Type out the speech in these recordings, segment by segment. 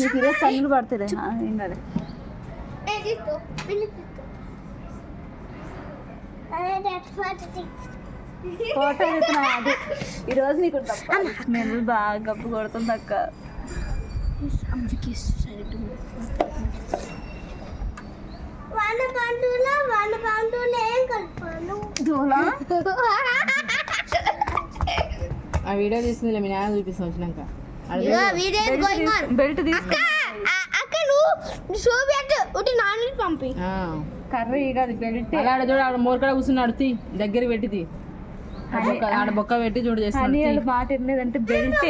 నీకు ఈరోజు కన్నులు పడుతుంది ఏం కాదు. ఫోటో ఎత్తున్నా అది ఈరోజు నీకు స్మెల్ బాగా గప్పు కొడుతుంది అక్క. ఆ వీడియో తీసుకుంది మీ నాన్న చూపిస్తాం వచ్చినాక. బెల్ట్ తీసుకు పంపి కర్రీ కాదు బెల్ట్. ఆడ చూడు ఆడ మోరకడ కూర్చున్నాడు తీ దగ్గర పెట్టి ఆడ బొక్క పెట్టి చూడు అని చేస్తాను. మాట ఏంటంటే బెల్ట్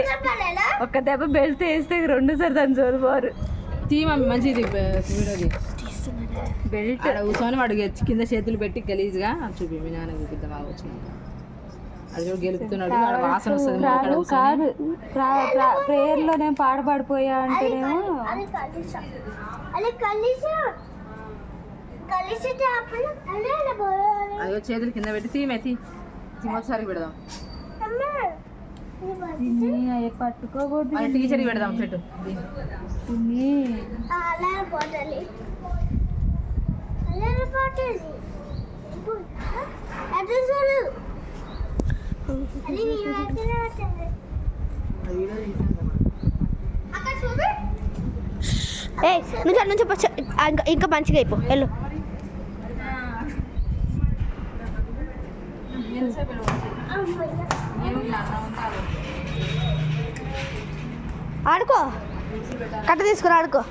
ఒక్క దెబ్బ బెల్ట్ వేస్తే 2 సార్లు దాన్ని చూడబోరు. తీ మమ్మీ మంచిది వీడియోది బెల్ట్ ఆడ కూర్చొని వాడు కింద చేతులు పెట్టి గలీజ్గా చూపి మీ నాన్న చూపిద్దాం బాగా వచ్చినాక. అది చూడు గెలుపుతున్నాడు ఆడ వాసన వస్తుంది మోరకడ కాదు కూర్చొని. ప్రేయర్ లో నేను పాడబడిపోయా అంటేనేమో అయ్యో చేతులు కింద పెట్టి తీ మెతి మొదటిసారి పెడదాం. అవి పట్టుకోకూడదు. టీచర్కి పెడదాం పెట్టు. నువ్వు అన్న చెప్పచ్చు ఇంకా మంచిగా అయిపో వెళ్ళు. ఆడుకో కట్ట తీసుకుని ఆడుకో.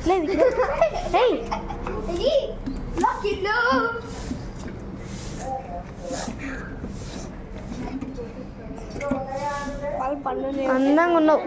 లేదు అందంగా ఉన్నావు.